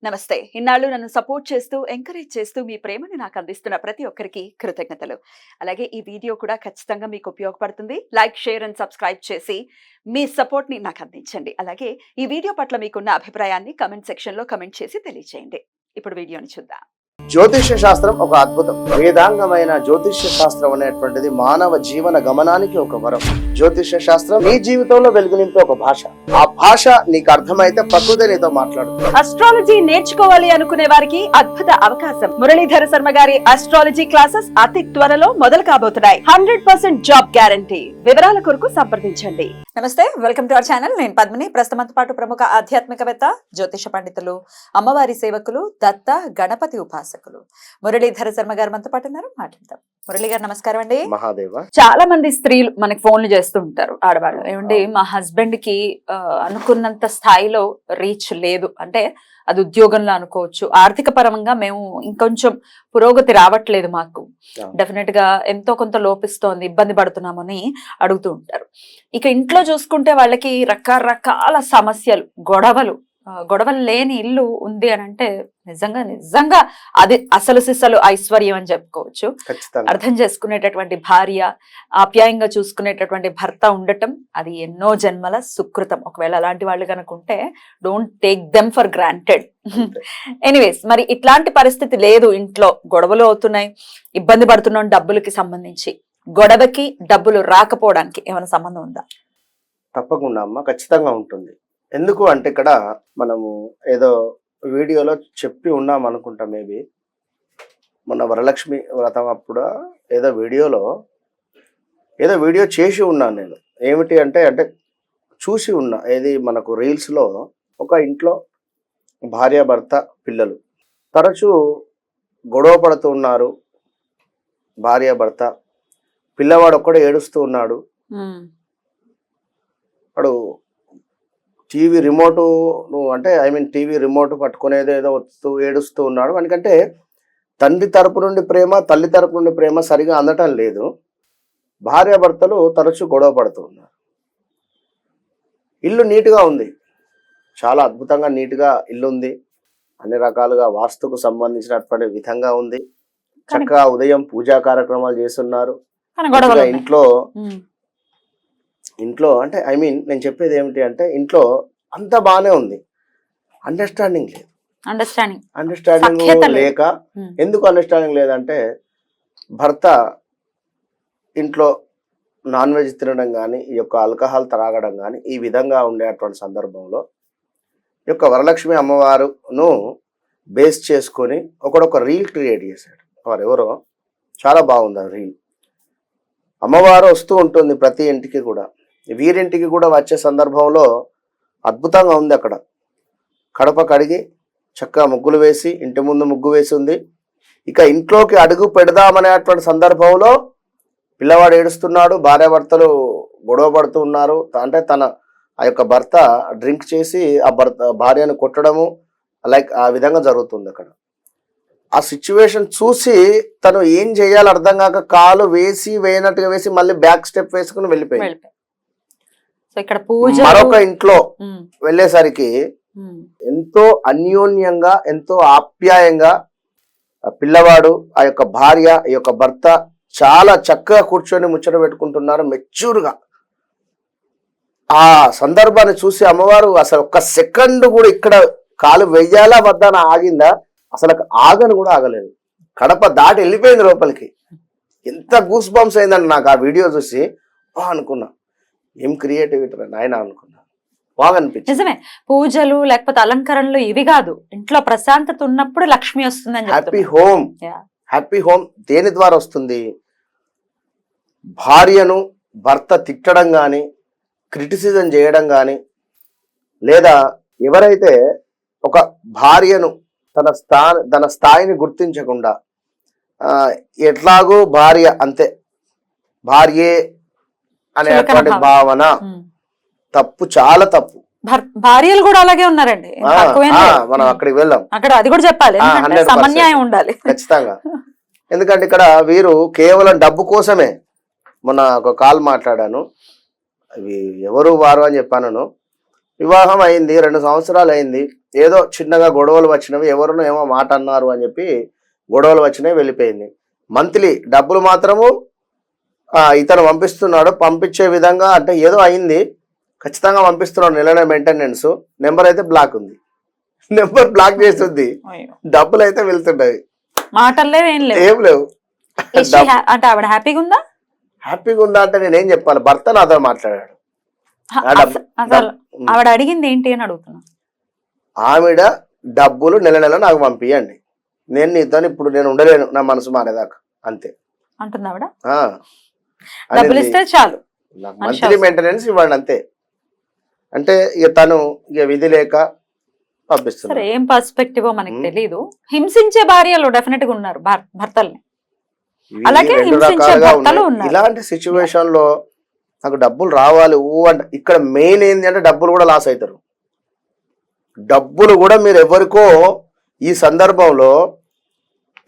నమస్తే. ఇన్నాళ్ళు నన్ను సపోర్ట్ చేస్తూ, ఎంకరేజ్ చేస్తూ మీ ప్రేమని నాకు అందిస్తున్న ప్రతి ఒక్కరికి కృతజ్ఞతలు. అలాగే ఈ వీడియో కూడా ఖచ్చితంగా మీకు ఉపయోగపడుతుంది. లైక్, షేర్ అండ్ సబ్స్క్రైబ్ చేసి మీ సపోర్ట్‌ని నాకు అందించండి. అలాగే ఈ వీడియో పట్ల మీకున్న అభిప్రాయాన్ని కామెంట్ సెక్షన్‌లో కామెంట్ చేసి తెలియజేయండి. ఇప్పుడు వీడియోని చూద్దాం. జ్యోతిష్య శాస్త్రం ఒక అద్భుతం. వేదాంగమైన జ్యోతిష్య శాస్త్రం అనేటువంటిది మానవ జీవన గమనానికి ఒక వరం. జ్యోతిష్య శాస్త్రం నీ జీవితంలో వెలుగునింపే ఒక భాష. ఆ భాష నీకు అర్థమైతే ప్రకృతి నీతో మాట్లాడుతుంది. అస్ట్రాలజీ నేర్చుకోవాలి అనుకునే వారికి అద్భుత అవకాశం. మురళీధర శర్మ గారి అస్ట్రాలజీ క్లాసెస్ అతి త్వరలో మొదలు కాబోతున్నాయి. 100% జాబ్ గ్యారంటీ. వివరాల కొరకు సంప్రదించండి. నమస్తే, వెల్కమ్ టు అవర్ ఛానల్. నేను పద్మిని. ప్రస్తుతంతో పాటు ప్రముఖ ఆధ్యాత్మికవేత్త, జ్యోతిష పండితులు, అమ్మవారి సేవకులు, దత్త గణపతి ఉపాసకులు మురళీధర శర్మ గారు మనతో పాటు ఉన్నారు. మాట్లాడతాం. మురళి గారు నమస్కారం అండి. మహాదేవ. చాలా మంది స్త్రీలు మనకి ఫోన్లు చేస్తూ ఉంటారు, ఆడవాళ్ళు. ఏమండి, మా హస్బెండ్ కి అనుకున్నంత స్థాయిలో రీచ్ లేదు, అంటే అది ఉద్యోగంలో అనుకోవచ్చు, ఆర్థిక పరంగా మేము ఇంకొంచెం పురోగతి రావట్లేదు, మాకు డెఫినెట్ గా ఎంతో కొంత లోపిస్తోంది, ఇబ్బంది పడుతున్నామని అడుగుతూ ఉంటారు. ఇక ఇంట్లో చూసుకుంటే వాళ్ళకి రకరకాల సమస్యలు, గొడవలు లేని ఇల్లు ఉంది అని అంటే నిజంగా అది అసలు సిసలు ఐశ్వర్యం అని చెప్పుకోవచ్చు. అర్థం చేసుకునేటటువంటి భార్య, ఆప్యాయంగా చూసుకునేటటువంటి భర్త ఉండటం అది ఎన్నో జన్మల సుకృతం. ఒకవేళ అలాంటి వాళ్ళు కనుకుంటే don't take them for granted. Anyways, మరి ఇట్లాంటి పరిస్థితి లేదు, ఇంట్లో గొడవలు అవుతున్నాయి, ఇబ్బంది పడుతున్నాం డబ్బులకి సంబంధించి. గొడవకి డబ్బులు రాకపోవడానికి ఏమైనా సంబంధం ఉందా? తప్పకుండా అమ్మ, ఖచ్చితంగా ఉంటుంది. ఎందుకు అంటే ఇక్కడ మనము ఏదో వీడియోలో చెప్పి ఉన్నాం అనుకుంటా, మేబీ మొన్న వరలక్ష్మి వ్రతం అప్పుడు ఏదో వీడియో చేసి ఉన్నాను నేను. ఏమిటి అంటే చూసి ఉన్నా, ఏది మనకు రీల్స్లో ఒక ఇంట్లో భార్యాభర్త పిల్లలు తరచూ గొడవ పడుతూ ఉన్నారు. భార్యాభర్త, పిల్లవాడు ఒక్కడే ఏడుస్తూ ఉన్నాడు. వాడు టీవీ రిమోటు టీవీ రిమోట్ పట్టుకునేది ఏదో వస్తూ ఏడుస్తూ ఉన్నాడు. ఎందుకంటే తండ్రి తరపు నుండి ప్రేమ, తల్లి తరపు నుండి ప్రేమ సరిగా అందటం లేదు. భార్యాభర్తలు తరచూ గొడవ పడుతూ ఉన్నారు. ఇల్లు నీట్గా ఉంది, చాలా అద్భుతంగా నీట్గా ఇల్లు ఉంది, అన్ని రకాలుగా వాస్తుకు సంబంధించినటువంటి విధంగా ఉంది. చక్కగా ఉదయం పూజా కార్యక్రమాలు చేస్తున్నారు ఇంట్లో అంటే నేను చెప్పేది ఏమిటి అంటే ఇంట్లో అంతా బాగానే ఉంది, అండర్స్టాండింగ్ లేదు. అండర్స్టాండింగ్ లేక, ఎందుకు అండర్స్టాండింగ్ లేదంటే భర్త ఇంట్లో నాన్ వెజ్ తినడం కానీ, ఈ యొక్క ఆల్కహాల్ త్రాగడం కానీ, ఈ విధంగా ఉండేటువంటి సందర్భంలో ఈ యొక్క వరలక్ష్మి అమ్మవారును బేస్ చేసుకొని ఒకడొక రీల్ క్రియేట్ చేశాడు. వారెవరో, చాలా బాగుంది ఆ రీల్. అమ్మవారు వస్తూ ఉంటుంది ప్రతి ఇంటికి కూడా, వీరింటికి కూడా వచ్చే సందర్భంలో అద్భుతంగా ఉంది. అక్కడ కడప కడిగి చక్కగా ముగ్గులు వేసి, ఇంటి ముందు ముగ్గు వేసి ఉంది. ఇక ఇంట్లోకి అడుగు పెడదామనేటువంటి సందర్భంలో పిల్లవాడు ఏడుస్తున్నాడు, భార్యాభర్తలు గొడవ పడుతూ ఉన్నారు. అంటే ఆ యొక్క భర్త డ్రింక్ చేసి ఆ భార్యను కొట్టడము, లైక్ ఆ విధంగా జరుగుతుంది. అక్కడ ఆ సిచ్యువేషన్ చూసి తను ఏం చేయాలో అర్థం కాక కాలు వేయనట్టుగా వేసి మళ్ళీ బ్యాక్ స్టెప్ వేసుకుని వెళ్ళిపోయింది. మరొక ఇంట్లో వెళ్ళేసరికి ఎంతో అన్యోన్యంగా, ఎంతో ఆప్యాయంగా పిల్లవాడు, ఆ యొక్క భార్య, ఈ యొక్క భర్త చాలా చక్కగా కూర్చొని ముచ్చట పెట్టుకుంటున్నారు మెచ్యూర్గా. ఆ సందర్భాన్ని చూసి అమ్మవారు అసలు ఒక్క సెకండ్ కూడా ఇక్కడ కాలు వెయ్యాలా వద్దా అని ఆగిందా? అసలు ఆగను కూడా ఆగలేదు, కడప దాటి వెళ్ళిపోయింది లోపలికి. ఎంత గూస్ బంప్స్ అయిందండి నాకు ఆ వీడియో చూసి. అనుకున్నా, ఏం క్రియేటివిటీ నాయన అనుకున్నా, బాగా అనిపించింది. నిజమే, పూజలు లేకపోతే అలంకరణలు ఇవి కాదు, ఇంట్లో ప్రశాంతత ఉన్నప్పుడు లక్ష్మి వస్తుందని. హ్యాపీ హోమ్ దేని ద్వారా వస్తుంది? భార్యను భర్త తిట్టడం కానీ, క్రిటిసిజం చేయడం కానీ, లేదా ఎవరైతే ఒక భార్యను తన స్థాయిని గుర్తించకుండా ఎట్లాగో భార్య అంతే, భార్యే అనేటువంటి భావన తప్పు, చాలా తప్పు. భార్యలు కూడా అలాగే ఉన్నారండి, మనం అక్కడికి వెళ్దాం, అక్కడ అది కూడా చెప్పాలి, సమన్యాయం ఉండాలి ఖచ్చితంగా. ఎందుకంటే ఇక్కడ వీరు కేవలం డబ్బు కోసమే. మొన్న ఒక కాల్ మాట్లాడాను, అవి ఎవరు వారు అని చెప్పాను. వివాహం అయింది, 2 సంవత్సరాలు అయింది, ఏదో చిన్నగా గొడవలు వచ్చినవి, ఎవరినో ఏమో మాట అన్నారు అని చెప్పి గొడవలు వచ్చినాయి, వెళ్ళిపోయింది. మంత్లీ డబ్బులు మాత్రము ఇతను పంపిస్తున్నాడు, పంపించే విధంగా అంటే ఏదో అయింది, ఖచ్చితంగా పంపిస్తున్నాడు, నెల మెయింటెనెన్స్. నెంబర్ అయితే బ్లాక్ ఉంది, నెంబర్ బ్లాక్ చేస్తుంది, డబ్బులు అయితే వెళ్తున్నాయి, మాటల్లో ఏం లేవు. అంటే ఆవిడ హ్యాపీగా ఉందా? హ్యాపీగా ఉందా అంటే నేనేం చెప్పాలి, భర్త నాతో మాట్లాడాడు. ఆవిడ అడిగింది ఏంటి అని అడుగుతున్నా. ఆవిడ డబ్బులు నెల నెల నాకు పంపియండి, నేను నీతో ఇప్పుడు నేను ఉండలేను, నా మనసు మారేదాకా, అంతే అంటుంది ఆవిడ. డబ్బులు ఇస్తే చాలు, మంత్లీ మెయింటెనెన్స్ ఇవ్వండి అంతే. అంటే ఇక తను ఇక విధి లేక పంపిస్తున్నారు. ఏం పర్స్పెక్టివ్ మనకి తెలీదు. హింసించే భార్యలు డెఫినెట్ గా ఉన్నారు, భర్తల్ని. అలాగే హింసించే భర్తలు ఉన్నారు. ఇలాంటి సిచ్యువేషన్ లో నాకు డబ్బులు రావాలి అంటే ఇక్కడ మెయిన్ ఏంటి అంటే డబ్బులు కూడా లాస్ అవుతారు. డబ్బులు కూడా మీరు ఎవరికో ఈ సందర్భంలో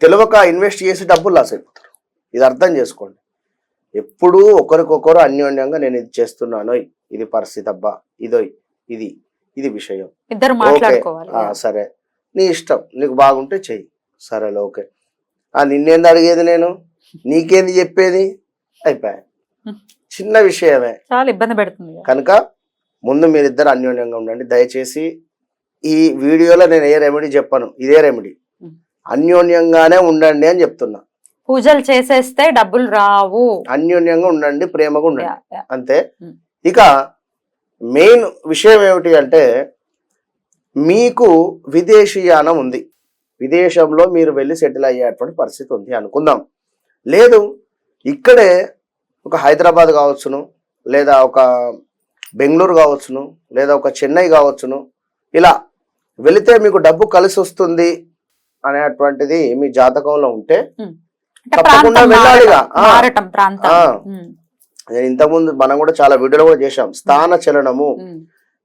తెలియక ఇన్వెస్ట్ చేసి డబ్బులు లాస్ అయిపోతారు. ఇది అర్థం చేసుకోండి. ఎప్పుడూ ఒకరికొకరు అన్యోన్యంగా నేను ఇది చేస్తున్నాను, ఇది పరిస్థితి అబ్బా, ఇది విషయం, ఇద్దరు మాట్లాడుకోవాలి. సరే నీ ఇష్టం, నీకు బాగుంటే చెయ్యి, సరేలే ఓకే. నిన్నేంది అడిగేది, నేను నీకేంది చెప్పేది, అయిపోయా. చిన్న విషయమే, చాలా ఇబ్బంది పెడుతుంది కనుక ముందు మీరిద్దరు అన్యోన్యంగా ఉండండి. దయచేసి ఈ వీడియోలో నేను ఏ రెమెడీ చెప్పను, ఇదే రెమెడీ, అన్యోన్యంగానే ఉండండి అని చెప్తున్నా. పూజలు చేసేస్తే డబ్బులు రావు, అన్యోన్యంగా ఉండండి, ప్రేమగా ఉండండి, అంతే. ఇక మెయిన్ విషయం ఏమిటి అంటే మీకు విదేశీయానం ఉంది, విదేశంలో మీరు వెళ్ళి సెటిల్ అయ్యేటువంటి పరిస్థితి ఉంది అనుకుందాం. లేదు ఇక్కడే ఒక హైదరాబాద్ కావచ్చును, లేదా ఒక బెంగళూరు కావచ్చును, లేదా ఒక చెన్నై కావచ్చును, ఇలా వెళితే మీకు డబ్బు కలిసి వస్తుంది అనేటువంటిది మీ జాతకంలో ఉంటే తప్పకుండా వెళ్ళాలిగా. నేను ఇంతకుముందు మనం కూడా చాలా వీడియోలు కూడా చేశాం, స్థాన చలనము.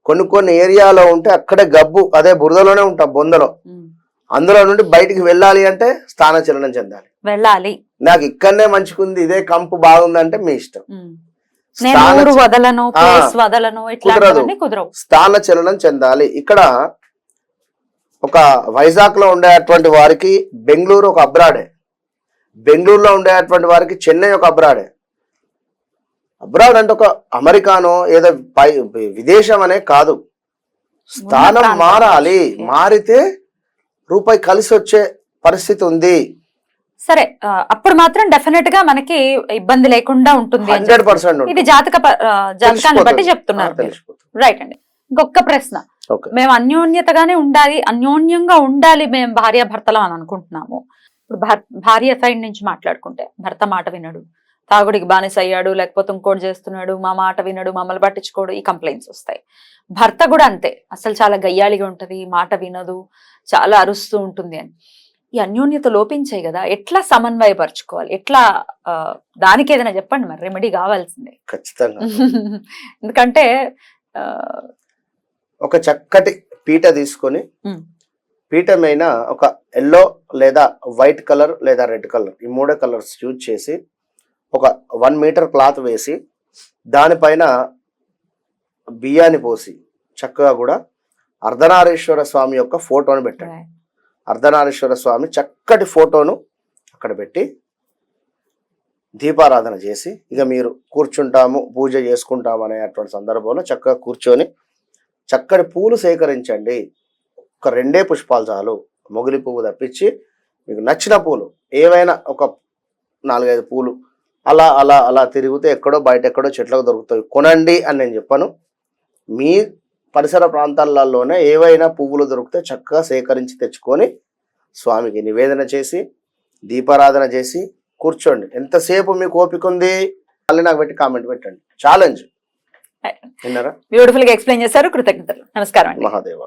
కొన్ని ఏరియాలో ఉంటే అక్కడే గబ్బు, అదే బురదలోనే ఉంటాం, బొందలో, అందులో నుండి బయటికి వెళ్ళాలి అంటే స్థాన చలనం చెందాలి, వెళ్ళాలి. నాకు ఇక్కడనే మంచిగుంది, ఇదే కంపు బాగుందంటే మీ ఇష్టం, కుదరదు, స్థాన చలనం చెందాలి. ఇక్కడ ఒక వైజాగ్ లో ఉండేటువంటి వారికి బెంగళూరు ఒక అబ్రాడే, బెంగళూరులో ఉండేటువంటి వారికి చెన్నై ఒక అబ్రాడే. అబ్రాడ్ అంటే ఒక అమెరికానో ఏదో విదేశం అనే కాదు, స్థానం మారాలి, మారితే రూపాయి కలిసి వచ్చే పరిస్థితి ఉంది. సరే, అప్పుడు మాత్రం డెఫినెట్ గా మనకి ఇబ్బంది లేకుండా ఉంటుంది. 100% ఇది జాతకాన్ని బట్టి చెప్తున్నారు. రైట్ అండి. ఇంకొక ప్రశ్న, మేము అన్యోన్యతగానే ఉండాలి, అన్యోన్యంగా ఉండాలి మేము భార్యాభర్తలు అని అనుకుంటున్నాము. ఇప్పుడు భార్య సైడ్ నుంచి మాట్లాడుకుంటే భర్త మాట వినడు, తాగుడికి బానిస అయ్యాడు, లేకపోతే ఇంకోటి చేస్తున్నాడు, మా మాట వినడు, మమ్మల్ని పట్టించుకోడు, ఈ కంప్లైంట్స్ వస్తాయి. భర్త కూడా అంతే, అసలు చాలా గయ్యాలిగా ఉంటది, మాట వినదు, చాలా అరుస్తూ ఉంటుంది అని. ఈ అన్యోన్యత లోపించాయి కదా, ఎట్లా సమన్వయపరచుకోవాలి, ఎట్లా దానికి ఏదైనా చెప్పండి మరి, రెమెడీ కావాల్సిందే ఖచ్చితంగా. ఎందుకంటే ఒక చక్కటి పీట తీసుకొని, పీట మీద ఒక ఎల్లో లేదా వైట్ కలర్ లేదా రెడ్ కలర్, ఈ 3 కలర్స్ యూజ్ చేసి ఒక 1 మీటర్ క్లాత్ వేసి దానిపైన బియ్యాన్ని పోసి చక్కగా కూడా అర్ధనారీశ్వర స్వామి యొక్క ఫోటోను పెట్టండి. అర్ధనారీశ్వర స్వామి చక్కటి ఫోటోను అక్కడ పెట్టి దీపారాధన చేసి, ఇక మీరు కూర్చుంటాము, పూజ చేసుకుంటాము అనేటువంటి సందర్భంలో చక్కగా కూర్చొని చక్కటి పూలు సేకరించండి. ఒక 2 పుష్పాలు చాలు, మొగిలి పువ్వు తప్పించి మీకు నచ్చిన పూలు ఏవైనా ఒక 4-5 పూలు అలా అలా అలా తిరిగితే ఎక్కడో బయట ఎక్కడో చెట్లకు దొరుకుతాయి, కొనండి అని నేను చెప్పను. మీ పరిసర ప్రాంతాలలోనే ఏవైనా పువ్వులు దొరికితే చక్కగా సేకరించి తెచ్చుకొని స్వామికి నివేదన చేసి దీపారాధన చేసి కూర్చోండి. ఎంతసేపు మీకు ఓపిక ఉంది మళ్ళీ నాకు పెట్టి కామెంట్ పెట్టండి. ఛాలెంజ్. విన్నారా? బ్యూటిఫుల్ గా ఎక్స్ప్లెయిన్ చేశారు. కృతజ్ఞతలు. నమస్కారం. మహాదేవ.